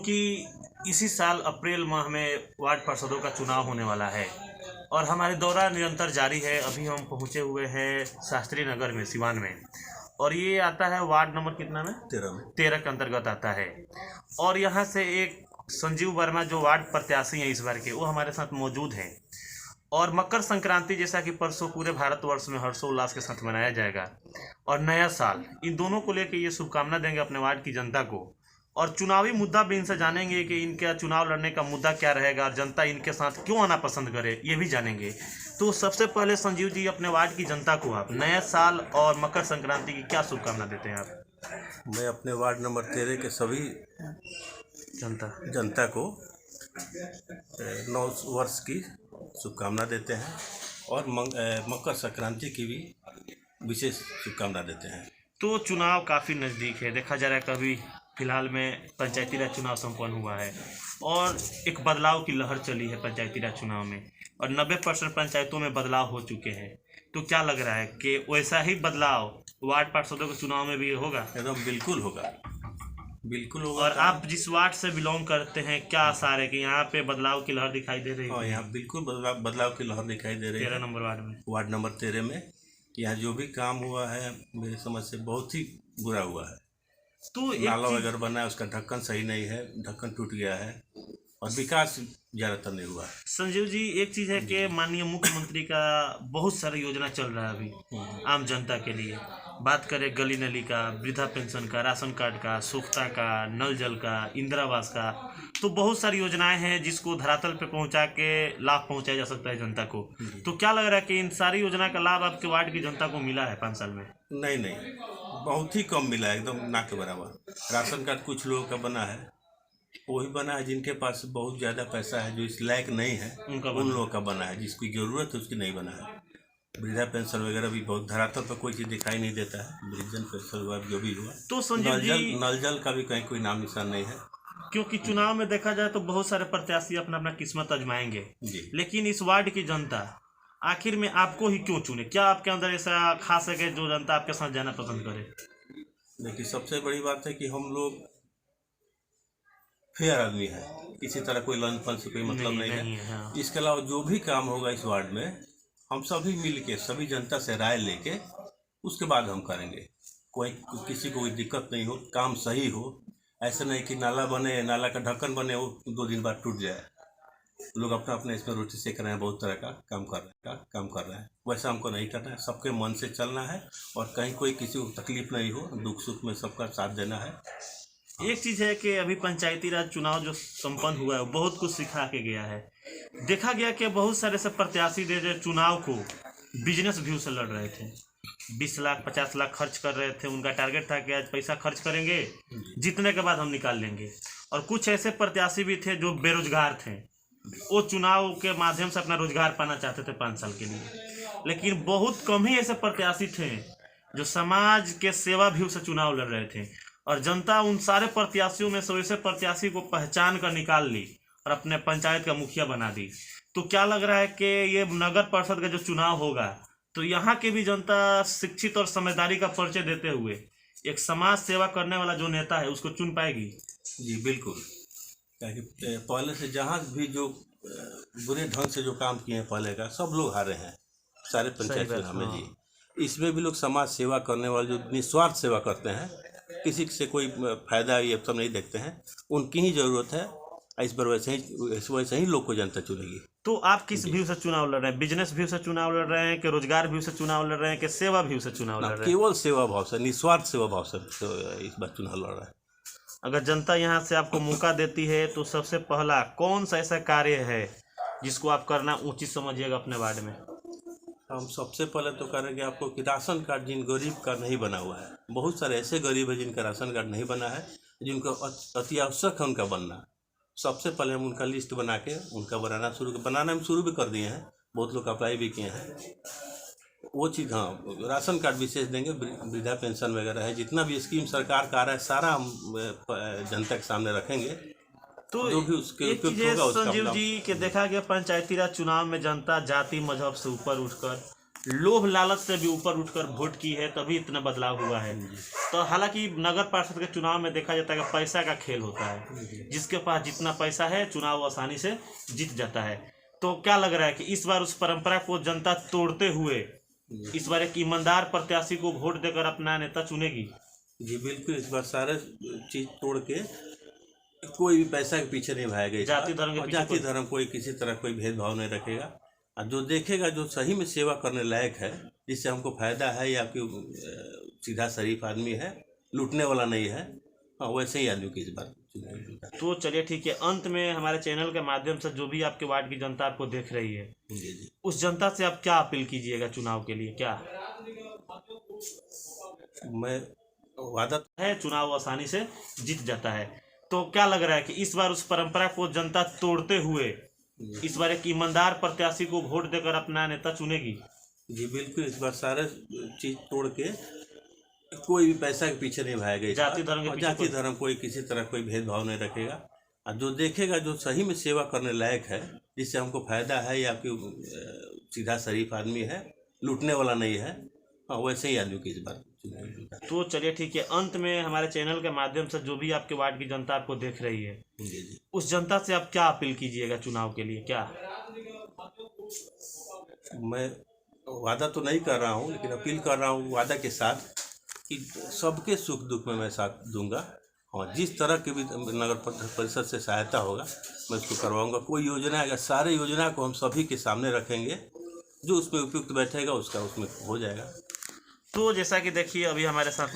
क्योंकि इसी साल अप्रैल माह में वार्ड पार्षदों का चुनाव होने वाला है और हमारे दौरा निरंतर जारी है। अभी हम पहुंचे हुए हैं शास्त्री नगर में, सिवान में, और ये आता है वार्ड नंबर कितना में, 13 के अंतर्गत आता है। और यहाँ से एक संजीव वर्मा जो वार्ड प्रत्याशी हैं इस बार के, वो हमारे साथ मौजूद हैं। और मकर संक्रांति जैसा कि परसों पूरे भारतवर्ष में हर्षोल्लास के साथ मनाया जाएगा, और नया साल, इन दोनों को लेकर ये शुभकामना देंगे अपने वार्ड की जनता को। और चुनावी मुद्दा भी इनसे जानेंगे कि इनका चुनाव लड़ने का मुद्दा क्या रहेगा और जनता इनके साथ क्यों आना पसंद करे, ये भी जानेंगे। तो सबसे पहले संजीव जी, अपने वार्ड की जनता को आप नया साल और मकर संक्रांति की क्या शुभकामना देते हैं आप? मैं अपने वार्ड नंबर 13 के सभी जनता को नव वर्ष की शुभकामना देते हैं और मकर संक्रांति की भी विशेष शुभकामना देते हैं। तो चुनाव काफ़ी नज़दीक है, देखा जा रहा है। कभी फिलहाल में पंचायती राज चुनाव संपन्न हुआ है और एक बदलाव की लहर चली है पंचायती राज चुनाव में, और 90% पंचायतों में बदलाव हो चुके हैं। तो क्या लग रहा है कि वैसा ही बदलाव वार्ड पार्षदों के चुनाव में भी होगा? एकदम बिल्कुल होगा, बिल्कुल होगा। और आप जिस वार्ड से बिलोंग करते हैं, क्या आसार है कि यहाँ पे बदलाव की लहर दिखाई दे रही है? यहाँ बिल्कुल बदलाव की लहर दिखाई दे रही है। 13 नंबर वार्ड में, वार्ड नंबर 13 में यहाँ जो भी काम हुआ है मेरी समझ से बहुत ही बुरा हुआ है। तो नाला वगैरह बना है, उसका ढक्कन सही नहीं है, ढक्कन टूट गया है, और विकास ज़्यादातर नहीं हुआ है। संजीव जी, एक चीज़ है कि माननीय मुख्यमंत्री का बहुत सारा योजना चल रहा है अभी आम जनता के लिए। बात करें गली नली का, वृद्धा पेंशन का, राशन कार्ड का, स्वच्छता का, नल जल का, इंदिरा आवास का, तो बहुत सारी योजनाएं हैं जिसको धरातल पे पहुंचा के लाभ पहुंचाया जा सकता है जनता को। तो क्या लग रहा है कि इन सारी योजना का लाभ आपके वार्ड की जनता को मिला है 5 साल में? नहीं, बहुत ही कम मिला है, एकदम ना के बराबर। राशन कार्ड कुछ लोगों का बना है, वही बना है जिनके पास बहुत ज़्यादा पैसा है, जो इस लायक नहीं है उन लोगों का बना है, जिसकी ज़रूरत है उसकी नहीं बना है। वृद्धा पेंशन वगैरह भी बहुत धरातल पर कोई चीज़ दिखाई नहीं देता है। वृद्धजन पेंशन हुआ, जो भी हुआ। तो संजीव जी, नल जल का भी कहीं कोई नाम निशान नहीं है। क्योंकि चुनाव में देखा जाए तो बहुत सारे प्रत्याशी अपना अपना किस्मत आजमाएंगे, लेकिन इस वार्ड की जनता आखिर में आपको ही क्यों चुने? क्या आपके अंदर ऐसा खास है कि जो जनता आपके साथ जाना पसंद करे? देखिए, सबसे बड़ी बात है कि हम लोग फेयर आदमी है, किसी तरह कोई लन फन से कोई मतलब नहीं है। हाँ। इसके अलावा जो भी काम होगा इस वार्ड में, हम सभी मिल के सभी जनता से राय लेके उसके बाद हम करेंगे। कोई किसी को कोई दिक्कत नहीं हो, काम सही हो। ऐसा नहीं कि नाला बने, नाला का ढक्कन बने, वो 2 दिन बाद टूट जाए। लोग अपना अपना इसमें रोटी सेक रहे हैं, बहुत तरह का काम कर रहे हैं। वैसा हमको नहीं करना है, सबके मन से चलना है और कहीं कोई किसी को तकलीफ नहीं हो, दुख सुख में सबका साथ देना है। एक चीज़ है कि अभी पंचायती राज चुनाव जो संपन्न हुआ है वो बहुत कुछ सिखा के गया है। देखा गया कि बहुत सारे सब प्रत्याशी जो चुनाव को बिजनेस व्यू से लड़ रहे थे, 20 लाख 50 लाख खर्च कर रहे थे। उनका टारगेट था कि आज पैसा खर्च करेंगे, जीतने के बाद हम निकाल लेंगे। और कुछ ऐसे प्रत्याशी भी थे जो बेरोजगार थे, वो चुनाव के माध्यम से अपना रोजगार पाना चाहते थे 5 साल के लिए। लेकिन बहुत कम ही ऐसे प्रत्याशी थे जो समाज के सेवा व्यू से चुनाव लड़ रहे थे, और जनता उन सारे प्रत्याशियों में से वैसे प्रत्याशी को पहचान कर निकाल ली और अपने पंचायत का मुखिया बना दी। तो क्या लग रहा है कि ये नगर परिषद का जो चुनाव होगा, तो यहाँ की भी जनता शिक्षित और समझदारी का परिचय देते हुए एक समाज सेवा करने वाला जो नेता है उसको चुन पाएगी? जी बिल्कुल, क्योंकि पहले से जहाँ भी जो बुरे ढंग से जो काम किए हैं पहले का, सब लोग हारे हैं सारे पंचायत चुनाव में। जी, इसमें भी लोग समाज सेवा करने वाले जो निस्वार्थ सेवा करते हैं, किसी से कोई फायदा ये सब नहीं देखते हैं, उनकी ही जरूरत है। इस बार वैसे ही लोग को जनता चुनेगी। तो आप किस व्यू से चुनाव लड़ रहे हैं? बिजनेस व्यू से चुनाव लड़ रहे हैं कि रोजगार व्यू से चुनाव लड़ रहे हैं कि सेवा व्यू से चुनाव लड़ रहे हैं? केवल सेवा भाव से, निस्वार्थ सेवा भाव से इस बार चुनाव लड़ रहा है। अगर जनता यहाँ से आपको मौका देती है तो सबसे पहला कौन सा ऐसा कार्य है जिसको आप करना उचित समझिएगा अपने वार्ड में? हम सबसे पहले तो करेंगे आपको कि राशन कार्ड जिन गरीब का नहीं बना हुआ है, बहुत सारे ऐसे गरीब है जिनका राशन कार्ड नहीं बना है, जिनको अति आवश्यक है उनका बनना। सबसे पहले हम उनका लिस्ट बना के उनका बनाना हम शुरू भी कर दिए हैं, बहुत लोग अप्लाई भी किए हैं। वो चीज़, हाँ, राशन कार्ड विशेष देंगे। वृद्धा पेंशन वगैरह है, जितना भी स्कीम सरकार का आ रहा है सारा हम जनता के सामने रखेंगे। तो जो भी उसके एक चीज़ संजीव जी के देखा गया पंचायती राज चुनाव में जनता जाति मजहब से ऊपर उठकर लोभ लालच से भी ऊपर उठकर वोट की है, तभी इतना बदलाव हुआ है। तो हालांकि नगर पार्षद के चुनाव में देखा जाता है कि पैसा का खेल होता है, जिसके पास जितना पैसा है चुनाव आसानी से जीत जाता है। तो क्या लग रहा है कि इस बार उस परंपरा को जनता तोड़ते हुए इस बार एक ईमानदार प्रत्याशी को वोट देकर अपना नेता चुनेगी? जी बिल्कुल, इस बार सारे चीज तोड़ के कोई भी पैसा के पीछे नहीं भागेगा, जाति धर्म के पीछे जाति धर्म कोई किसी तरह कोई भेदभाव नहीं रखेगा। और जो देखेगा जो सही में सेवा करने लायक है, जिससे हमको फायदा है, या फिर सीधा शरीफ आदमी है, लूटने वाला नहीं है, हाँ वैसे ही आदमी की इस बार चुनाव। तो चलिए ठीक है, अंत में हमारे चैनल के माध्यम से जो भी आपके वार्ड की जनता आपको देख रही है, जी उस जनता से आप क्या अपील कीजिएगा चुनाव के लिए? क्या मैं वादा है चुनाव आसानी से जीत जाता है। तो क्या लग रहा है कि इस बार उस परंपरा को जनता तोड़ते हुए इस बार एक ईमानदार प्रत्याशी को वोट देकर अपना नेता चुनेगी? जी बिल्कुल, इस बार सारे चीज तोड़ के कोई भी पैसा के पीछे नहीं भागेगा, जाति धर्म के पीछे जाति धर्म कोई किसी तरह कोई भेदभाव नहीं रखेगा। और जो देखेगा जो सही में सेवा करने लायक है, जिससे हमको फायदा है, या फिर सीधा शरीफ आदमी है, लूटने वाला नहीं है, हाँ वैसे ही आदमी की इस बार चुनाव। तो चलिए ठीक है, अंत में हमारे चैनल के माध्यम से जो भी आपके वार्ड की जनता आपको देख रही है, जी उस जनता से आप क्या अपील कीजिएगा चुनाव के लिए? क्या मैं वादा तो नहीं कर रहा हूँ, लेकिन अपील कर रहा हूँ वादा के साथ कि सबके सुख दुख में मैं साथ दूंगा, और जिस तरह की भी नगर परिषद से सहायता होगा मैं उसको करवाऊंगा। कोई योजना है, सारे योजना को हम सभी के सामने रखेंगे, जो उसमें उपयुक्त बैठेगा उसका उसमें हो जाएगा। तो जैसा कि देखिए अभी हमारे साथ